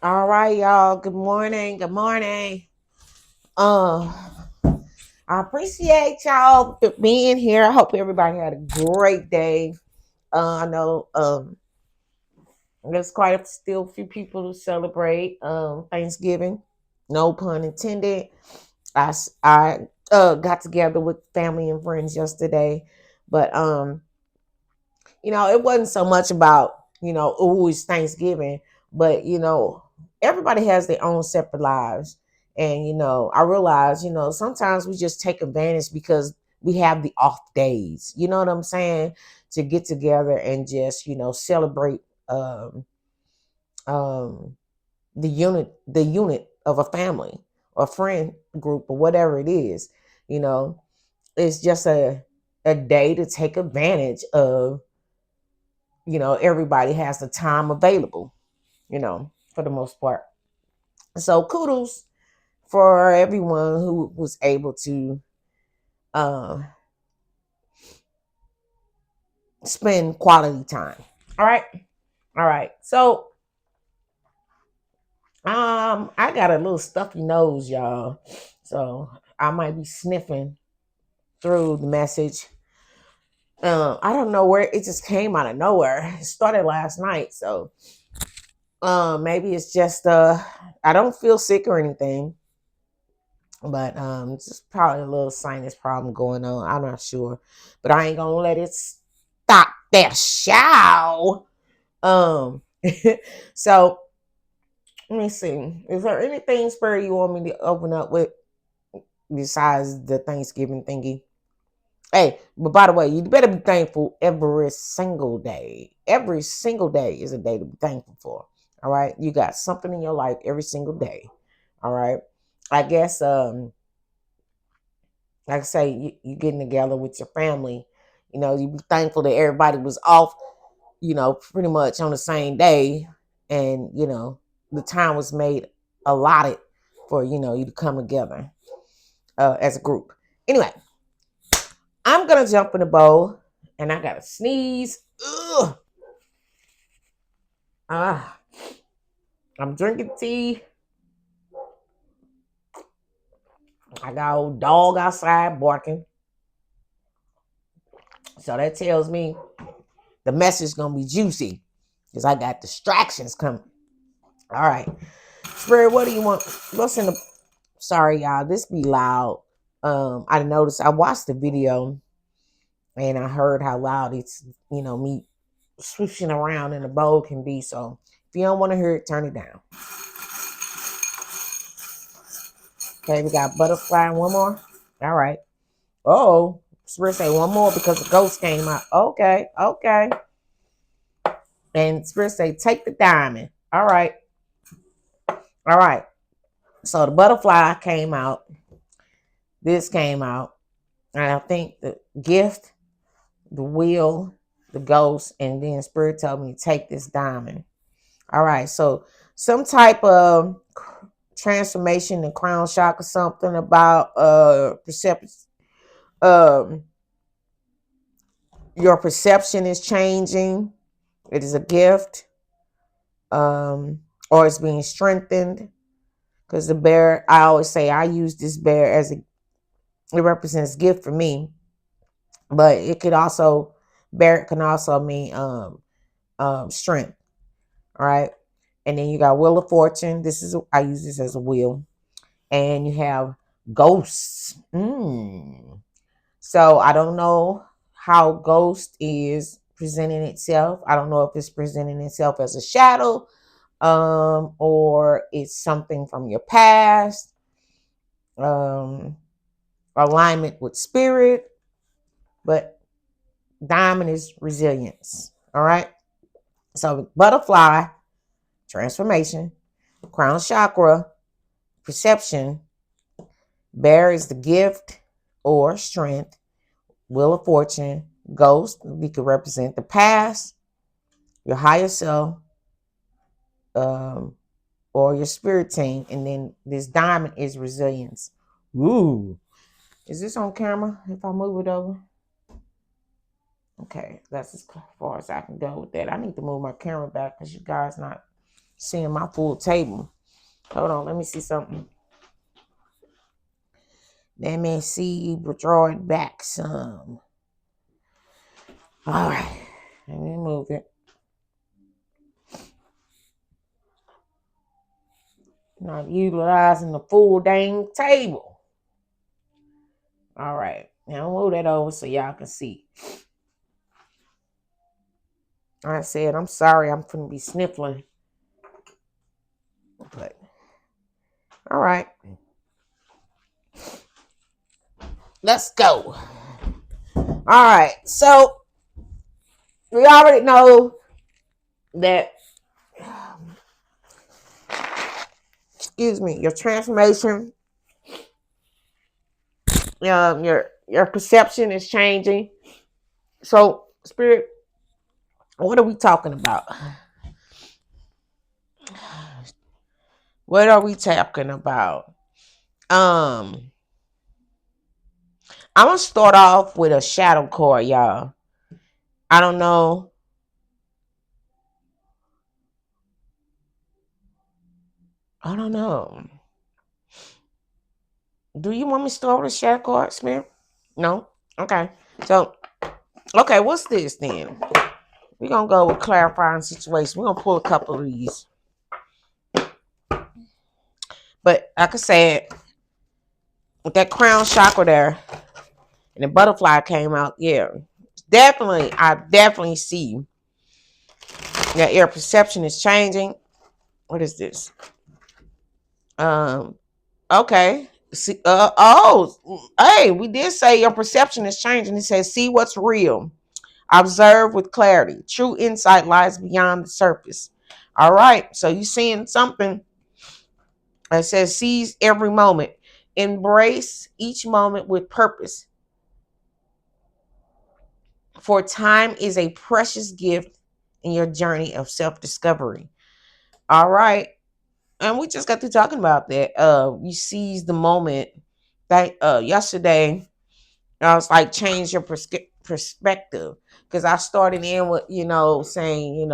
All right, y'all. Good morning. Good morning. Uh, I appreciate y'all being here. I hope everybody had a great day. I know there's quite still a few people who celebrate Thanksgiving. No pun intended. I got together with family and friends yesterday, but it wasn't so much about, oh, it's Thanksgiving, but everybody has their own separate lives. And, I realize, sometimes we just take advantage because we have the off days, you know what I'm saying? To get together and just, celebrate um um the unit of a family or friend group or whatever it is, you know. It's just a day to take advantage of. Everybody has the time available, for the most part. So kudos for everyone who was able to uh, spend quality time. All right. All right. So I got a little stuffy nose, y'all. So I might be sniffing through the message. I don't know where it just came out of nowhere. It started last night. So maybe it's just I don't feel sick or anything. But it's just probably a little sinus problem going on. I'm not sure, but I ain't gonna let it stop that show. Um, so let me see. Is there anything spur you want me to open up with besides the Thanksgiving thingy? Hey, but by the way, you better be thankful every single day. Every single day is a day to be thankful for. All right, you got something in your life every single day. All right, I guess like I say, you getting together with your family, you be thankful that everybody was off, pretty much on the same day, and the time was made allotted for you to come together as a group. Anyway, I'm gonna jump in the bowl, and I gotta sneeze. Ugh. Ah, I'm drinking tea. I got old dog outside barking, so that tells me the message is gonna be juicy because I got distractions coming. All right. Spirit, what do you want? What's in the sorry y'all, this be loud. I noticed I watched the video and I heard how loud it's me swishing around in the bowl can be. So if you don't want to hear it, turn it down. Okay, we got butterfly and one more. All right. Oh, Spirit say one more because the ghost came out. Okay, okay. And Spirit say take the diamond. All right. All right. So the butterfly came out. This came out. And I think the gift, the wheel, the ghost, and then Spirit told me to take this diamond. All right, so some type of transformation in crown chakra, something about perception. Um, your perception is changing. It is a gift, or it's being strengthened. Because the bear, I always say, I use this bear as it represents gift for me, but it could also bear can also mean strength. All right. And then you got Wheel of Fortune. I use this as a wheel. And you have ghosts. So I don't know how ghost is presenting itself. I don't know if it's presenting itself as a shadow, or it's something from your past, um, alignment with spirit. But diamond is resilience. All right. So butterfly, transformation, crown chakra, perception. Bear is the gift or strength. Wheel of Fortune, ghost, we could represent the past, your higher self, um, or your spirit team. And then this diamond is resilience. Ooh. Is this on camera if I move it over? Okay, that's as far as I can go with that. I need to move my camera back because you guys not seeing my full table. Hold on, let me see something. Let me see, draw it back some. All right, let me move it. Not utilizing the full dang table. All right, now move that over so y'all can see. I said, I'm sorry, I'm gonna be sniffling. But all right, let's go. All right, so we already know that, excuse me, your transformation, your perception is changing. So, spirit, what are we talking about? What are we talking about? I'm gonna start off with a shadow card, y'all. I don't know. I don't know. Do you want me to start with a shadow card, Spirit? No? Okay. So, okay, what's this then? We're gonna go with clarifying situation. We're gonna pull a couple of these. But like I said, with that crown chakra there and the butterfly came out, yeah. Definitely, I definitely see that your perception is changing. What is this? Um, okay. See, hey, we did say your perception is changing. It says, see what's real. Observe with clarity. True insight lies beyond the surface. All right. So you seeing something that says seize every moment. Embrace each moment with purpose. For time is a precious gift in your journey of self-discovery. All right. And we just got through talking about that. You seize the moment. That yesterday I was like, change your perspective. Because I started in with, saying,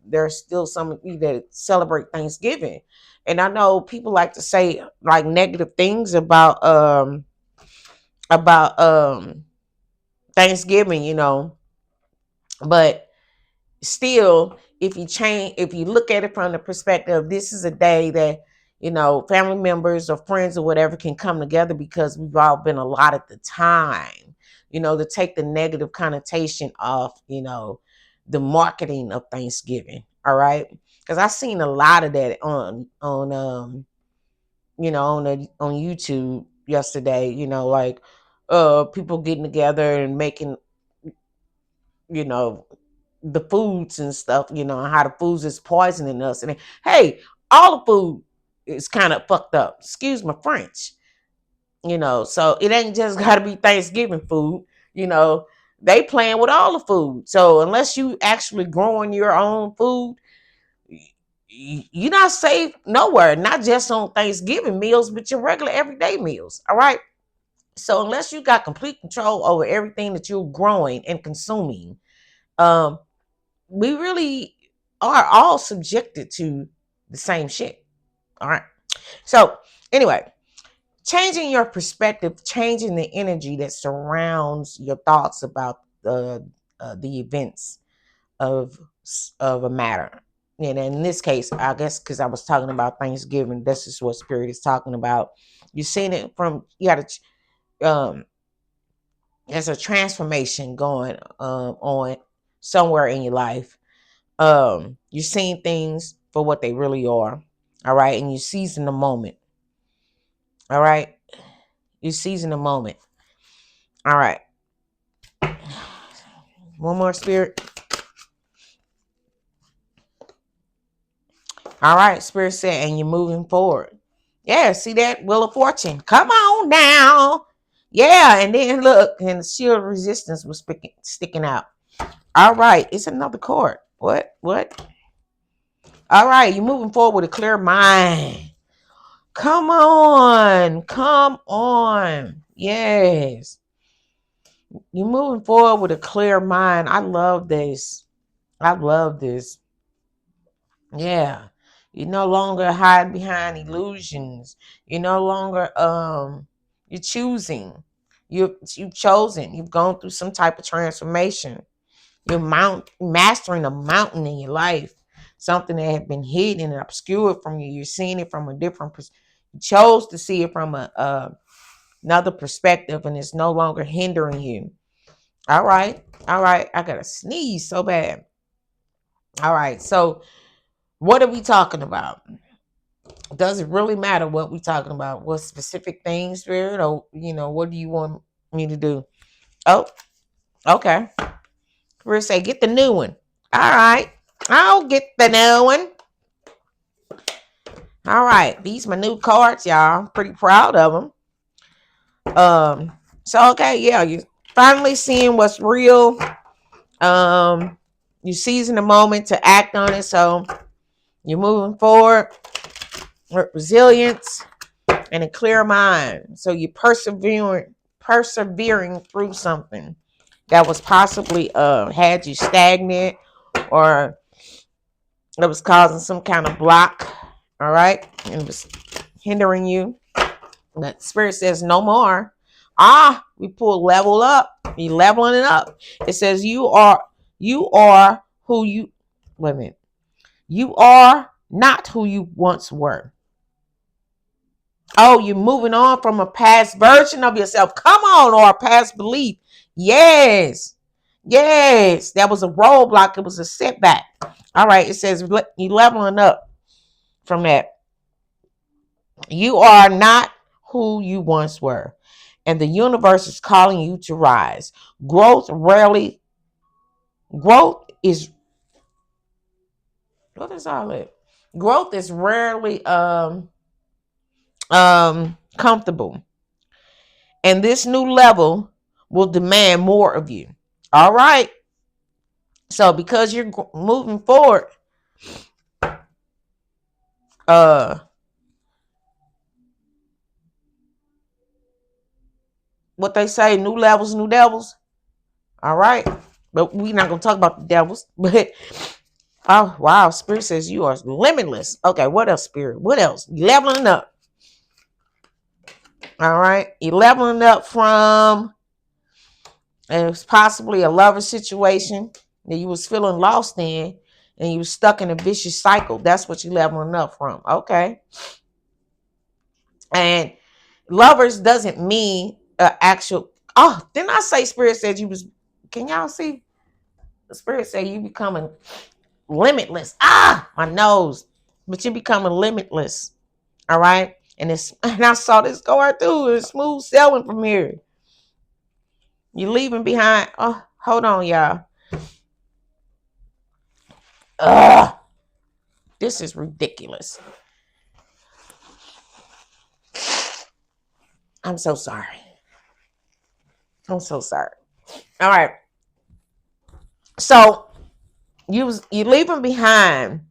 there's still some of you that celebrate Thanksgiving. And I know people like to say like negative things about Thanksgiving, but still, if you look at it from the perspective, this is a day that, family members or friends or whatever can come together because we've all been allotted the time, to take the negative connotation off, the marketing of Thanksgiving. All right. Because I've seen a lot of that on YouTube yesterday, like people getting together and making, you know, the foods and stuff, and how the foods is poisoning us. And hey, all the food is kind of fucked up. Excuse my French. So it ain't just gotta be Thanksgiving food, they playing with all the food. So unless you actually growing your own food, you're not safe nowhere, not just on Thanksgiving meals, but your regular everyday meals. All right. So unless you got complete control over everything that you're growing and consuming, um, we really are all subjected to the same shit. All right. So, anyway, changing your perspective, changing the energy that surrounds your thoughts about the events of of a matter. And in this case, I guess because I was talking about Thanksgiving, this is what Spirit is talking about. You've seen it from you got to there's a transformation going on somewhere in your life. You're seeing things for what they really are. All right. And you seizing the moment. All right. You seizing the moment. All right. One more, Spirit. All right. Spirit said, and you're moving forward. Yeah. See that? Wheel of Fortune. Come on now. Yeah. And then look, and the shield of resistance was sticking out. All right. It's another card. What? All right. You're moving forward with a clear mind. Come on. Come on. Yes. You're moving forward with a clear mind. I love this. I love this. Yeah. You no longer hide behind illusions. You no longer you're choosing. You've chosen. You've gone through some type of transformation. You're mastering a mountain in your life. Something that had been hidden and obscured from you. You're seeing it from a different you chose to see it from another perspective, and it's no longer hindering you. All right. All right. I gotta sneeze so bad. All right. So what are we talking about? Does it really matter what we're talking about? What specific things, Spirit? Or, what do you want me to do? Oh, okay. Spirit say, get the new one. All right. I'll get the new one. All right. These my new cards, y'all. Pretty proud of them. So okay, yeah, you finally seeing what's real. You seizing the moment to act on it. So you're moving forward with resilience and a clear mind. So you're persevering through something that was possibly had you stagnant, or that was causing some kind of block. All right. And it was hindering you. But Spirit says no more. We pull level up. You leveling it up. It says you are who you wait a minute. You are not who you once were. Oh, you're moving on from a past version of yourself. Come on, or a past belief. Yes. Yes. That was a roadblock. It was a setback. All right. It says you leveling up from that. You are not who you once were. And the universe is calling you to rise. Growth is what is all that? Growth is rarely comfortable. And this new level will demand more of you. All right. So because you're moving forward, uh what they say, new levels, new devils. All right. But we're not gonna talk about the devils. But oh wow, Spirit says you are limitless. Okay, what else, Spirit? What else? You leveling up. All right. You leveling up from it's possibly a lover situation that you was feeling lost in, and you was stuck in a vicious cycle. That's what you leveling up from. Okay. And lovers doesn't mean actual. Oh, didn't I say Spirit said you was? Can y'all see? The Spirit said you becoming limitless. My nose. But you becoming limitless. All right. And I saw this go right through. It's smooth sailing from here. You leaving behind. Oh, hold on, y'all. This is ridiculous. I'm so sorry. I'm so sorry. All right. So you leaving behind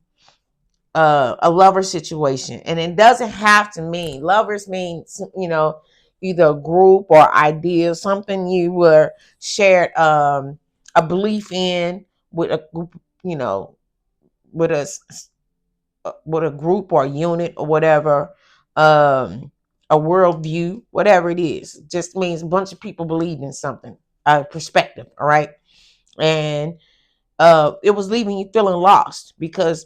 a lover situation, and it doesn't have to mean lovers means either a group or idea, something you were shared a belief in with a group, with a with a group or a unit or whatever, a worldview, whatever it is, just means a bunch of people believe in something, a perspective. All right. And it was leaving you feeling lost because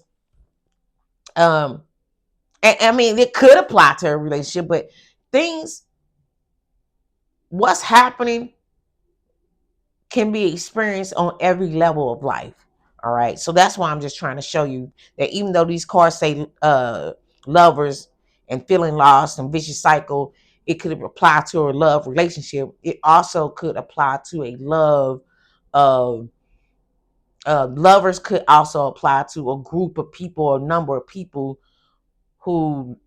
um and I mean, it could apply to a relationship, but things, what's happening can be experienced on every level of life. All right. So that's why I'm just trying to show you that even though these cards say lovers and feeling lost and vicious cycle, it could apply to a love relationship. It also could apply to a love of lovers, could also apply to a group of people or a number of people who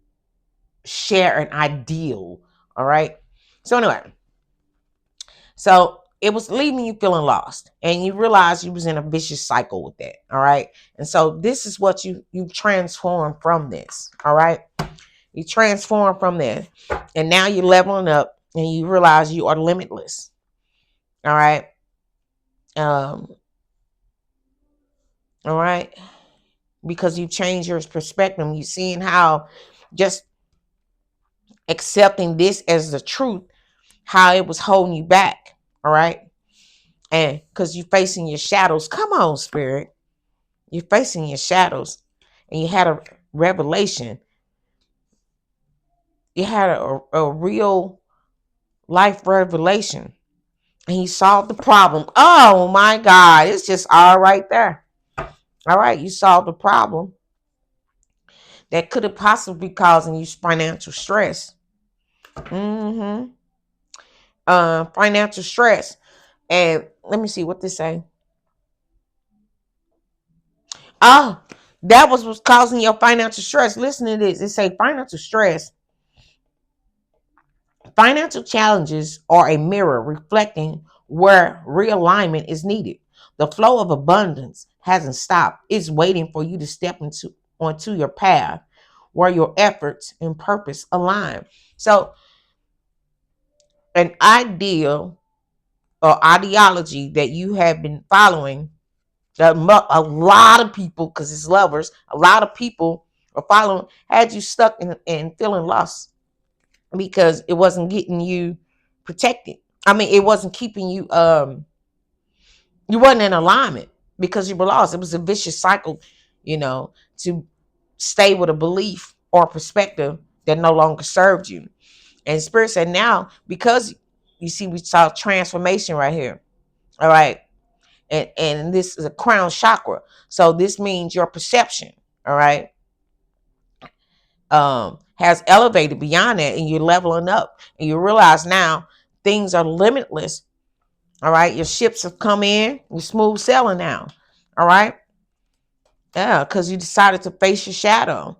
share an ideal. All right. So anyway, so it was leaving you feeling lost, and you realized you was in a vicious cycle with that. All right. And so this is what you transform from this. All right. You transform from there, and now you're leveling up, and you realize you are limitless. All right. Um. All right. because you changed your perspective. You seeing how just accepting this as the truth, how it was holding you back. All right. And because you're facing your shadows. Come on, spirit. You're facing your shadows. And you had a revelation. You had a real life revelation. And he solved the problem. Oh my God. It's just all right there. All right. You solved the problem that could have possibly be causing you financial stress. Mm-hmm. Financial stress. And let me see what this say. Oh, that was what's causing your financial stress. Listen to this. It say financial stress. Financial challenges are a mirror reflecting where realignment is needed. The flow of abundance hasn't stopped. It's waiting for you to step into onto your path where your efforts and purpose align. So, an ideal or ideology that you have been following, a lot of people, because it's lovers, a lot of people are following, had you stuck in feeling lost because it wasn't getting you protected. I mean, it wasn't keeping you you wasn't in alignment because you were lost. It was a vicious cycle, you know, to stay with a belief or a perspective that no longer served you. And Spirit said now, because you see, we saw transformation right here. All right. And this is a crown chakra. So this means your perception, all right, has elevated beyond that, and you're leveling up, and you realize now things are limitless. All right, your ships have come in, you're smooth sailing now. All right, yeah, because you decided to face your shadow.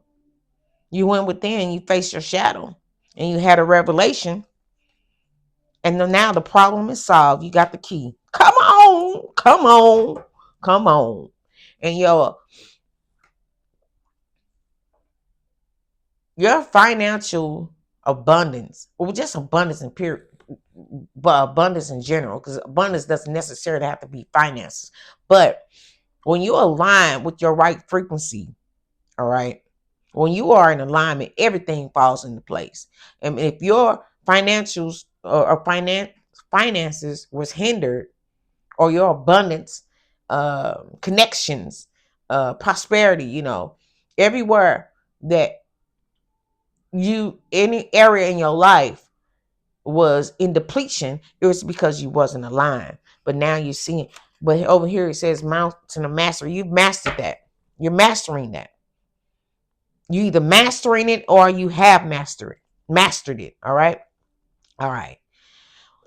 You went within, you faced your shadow, and you had a revelation, and then now the problem is solved. You got the key. Come on, come on, come on, and your financial abundance, or just abundance in period, but abundance in general, because abundance doesn't necessarily have to be finances. But when you align with your right frequency, all right, when you are in alignment, everything falls into place. And if your financials or finances was hindered, or your abundance, connections, prosperity, everywhere that any area in your life was in depletion, it was because you wasn't aligned. But now you're seeing, but over here it says mountain of mastery. You've mastered that. You're mastering that. You either mastering it or you have mastered it. All right. All right.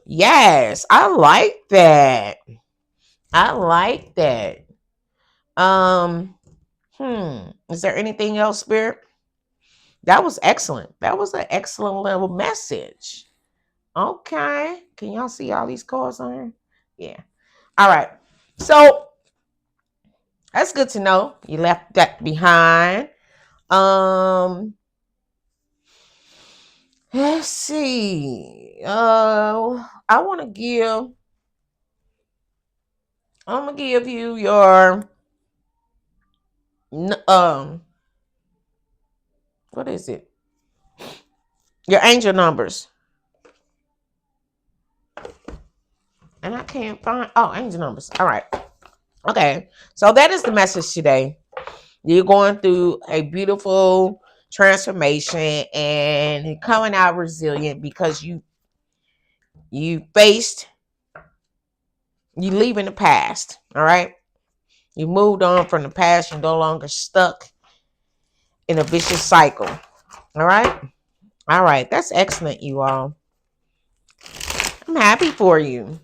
Yes, I like that. I like that. Um, Is there anything else, Spirit? That was excellent. That was an excellent level message. Okay. Can y'all see all these cards on here? Yeah. All right. So that's good to know. You left that behind. Um, let's see. I'm gonna give you your what is it? Your angel numbers. And I can't find angel numbers. All right. Okay. So that is the message today. You're going through a beautiful transformation and you're coming out resilient because you leaving the past. All right. You moved on from the past. You're no longer stuck in a vicious cycle. All right. All right. That's excellent, you all. I'm happy for you.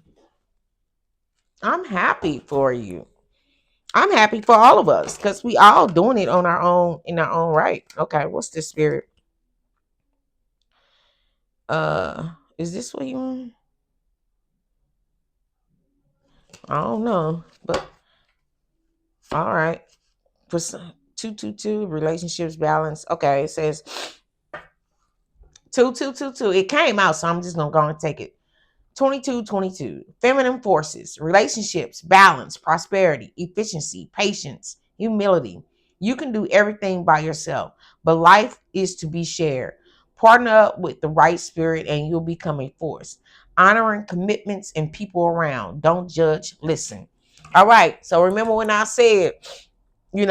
I'm happy for you. I'm happy for all of us because we all doing it on our own in our own right. Okay, what's this, Spirit? Is this what you want? I don't know, but all right. For 222 relationships balance. Okay, it says 2222. It came out, so I'm just gonna go and take it. 2222. Feminine forces, relationships, balance, prosperity, efficiency, patience, humility. You can do everything by yourself, but life is to be shared. Partner up with the right spirit and you'll become a force. Honoring commitments and people around. Don't judge, listen. All right. So remember when I said,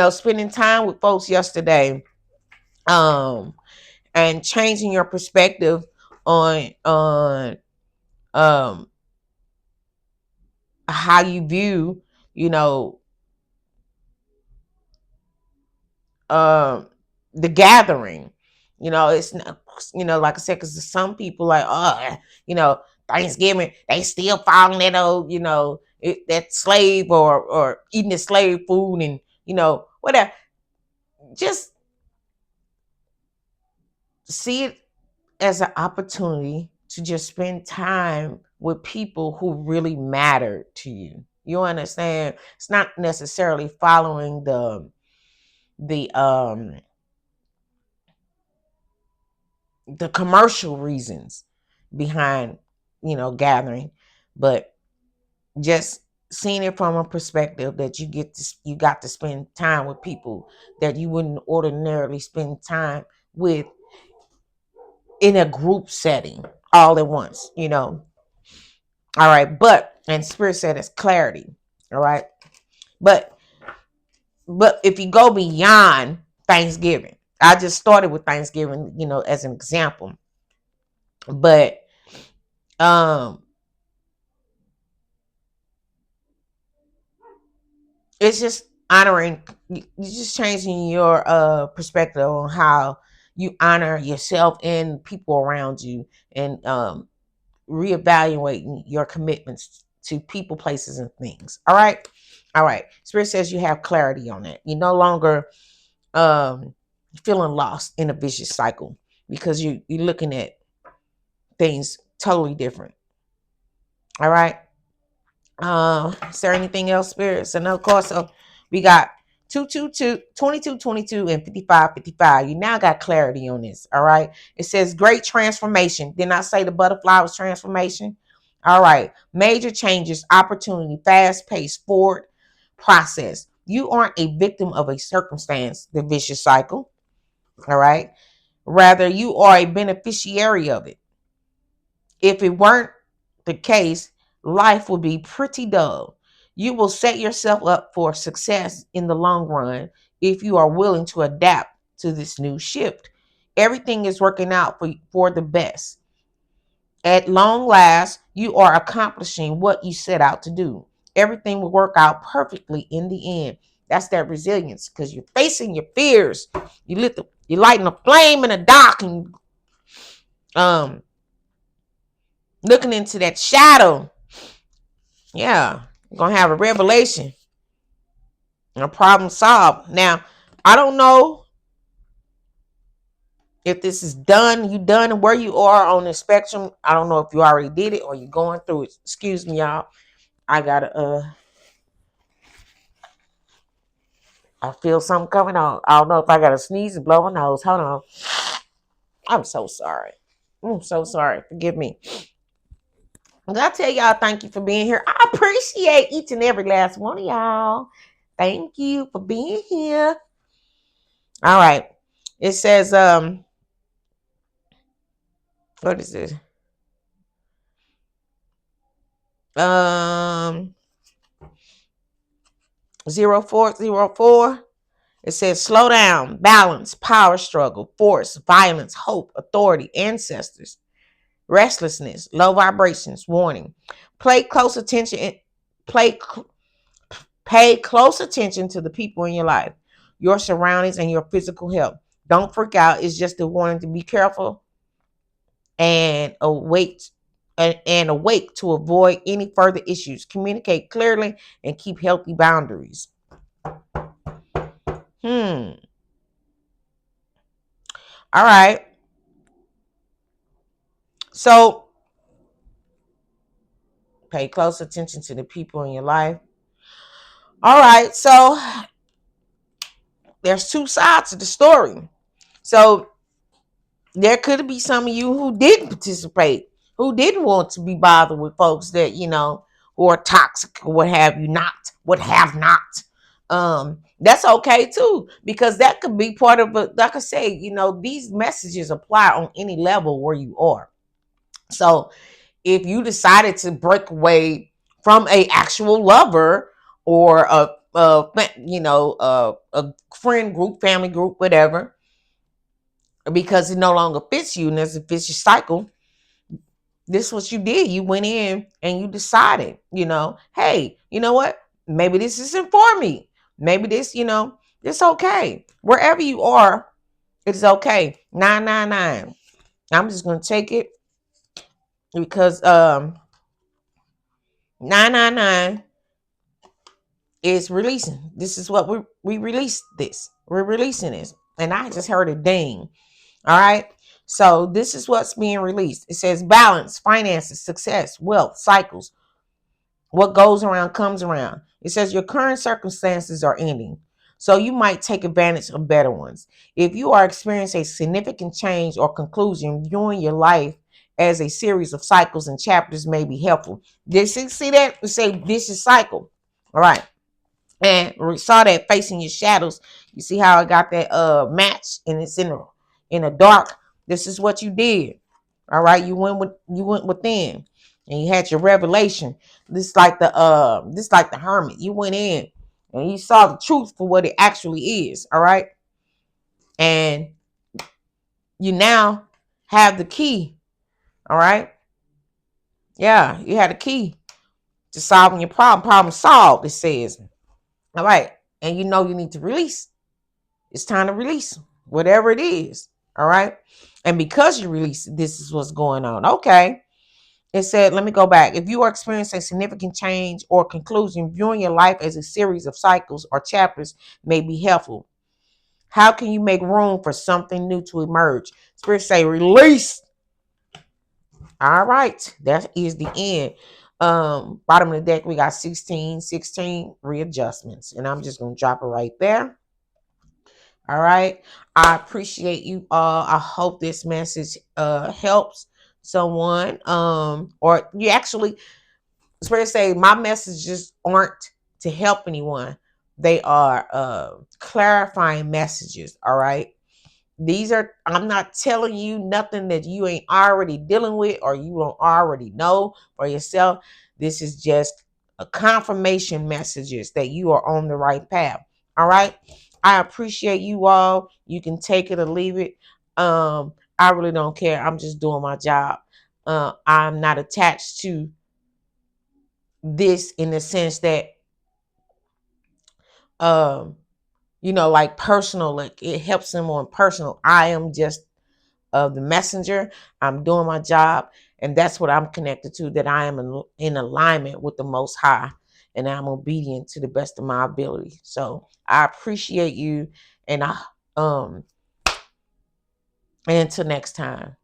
spending time with folks yesterday, um, and changing your perspective on um how you view, you know, um the gathering. It's not, like I said, because some people like, Thanksgiving, they still following that old, that slave or eating the slave food and whatever. Just see it as an opportunity to just spend time with people who really matter to you. You understand? It's not necessarily following the the commercial reasons behind gathering, but just seeing it from a perspective that you got to spend time with people that you wouldn't ordinarily spend time with in a group setting all at once. All right, and spirit said it's clarity. All right, but if you go beyond Thanksgiving, I just started with Thanksgiving, as an example, but um it's just honoring, you're just changing your perspective on how you honor yourself and people around you, and reevaluating your commitments to people, places, and things. All right, spirit says you have clarity on that. You're no longer um feeling lost in a vicious cycle because you're looking at things totally different. All right. Is there anything else, spirits? And of course, so we got 22, and 55. You now got clarity on this. All right. It says great transformation. Didn't I say the butterfly was transformation? All right. Major changes, opportunity, fast paced, forward process. You aren't a victim of a circumstance, the vicious cycle. All right. Rather, you are a beneficiary of it. If it weren't the case, life would be pretty dull. You will set yourself up for success in the long run if you are willing to adapt to this new shift. Everything is working out for the best. At long last, you are accomplishing what you set out to do. Everything will work out perfectly in the end. That's that resilience because you're facing your fears. You're lighting a flame in the dark and um looking into that shadow. Yeah, you're gonna have a revelation and a problem solved. Now, I don't know if this is done, you done where you are on the spectrum. I don't know if you already did it or you're going through it. Excuse me, y'all. I gotta I feel something coming on. I don't know if I gotta sneeze and blow my nose. Hold on. I'm so sorry. I'm so sorry. Forgive me. I tell y'all, thank you for being here. I appreciate each and every last one of y'all. Thank you for being here. All right. It says, what is this? 0404. It says slow down, balance, power struggle, force, violence, hope, authority, ancestors, restlessness, low vibrations, warning. Play close attention. Play Pay close attention to the people in your life, your surroundings, and your physical health. Don't freak out. It's just a warning to be careful and awake to avoid any further issues. Communicate clearly and keep healthy boundaries. All right. So pay close attention to the people in your life. All right. So there's two sides to the story. So there could be some of you who didn't participate, who didn't want to be bothered with folks that, who are toxic or what have you not, what have not. That's okay too, because that could be part of it. Like I say, these messages apply on any level where you are. So if you decided to break away from a actual lover, or a friend group, family group, whatever, because it no longer fits you and there's a vicious cycle, this is what you did. You went in and you decided, hey, you know what? Maybe this isn't for me. Maybe it's okay. Wherever you are, it's okay. 999. I'm just gonna take it because 999 is releasing. This is what we released this. We're releasing this. And I just heard a ding. All right. So this is what's being released. It says balance, finances, success, wealth, cycles. What goes around comes around. It says your current circumstances are ending, so you might take advantage of better ones. If you are experiencing a significant change or conclusion, viewing your life as a series of cycles and chapters may be helpful. This see that? It say this is cycle. All right. And we saw that facing your shadows. You see how I got that match, and it's in a dark. This is what you did. All right, you went within, and you had your revelation. This like the hermit. You went in and you saw the truth for what it actually is. All right, and you now have the key. All right, yeah, you had a key to solving your problem. Problem solved. It says. All right, and you need to release. It's time to release whatever it is. All right. And because you release it, this is what's going on. Okay. It said, let me go back. If you are experiencing a significant change or conclusion, viewing your life as a series of cycles or chapters may be helpful. How can you make room for something new to emerge? Spirit say release. All right. That is the end. Bottom of the deck, we got 16 readjustments. And I'm just going to drop it right there. All right. I appreciate you all. I hope this message helps someone. Or you actually, Spirit say my messages aren't to help anyone. They are clarifying messages. All right. I'm not telling you nothing that you ain't already dealing with or you don't already know for yourself. This is just a confirmation messages that you are on the right path. All right. I appreciate you all. You can take it or leave it. I really don't care. I'm just doing my job. I'm not attached to this in the sense that um, like personal, like it helps them on personal. I am just of the messenger. I'm doing my job, and that's what I'm connected to, that I am in alignment with the Most High, and I'm obedient to the best of my ability. So I appreciate you, and and until next time.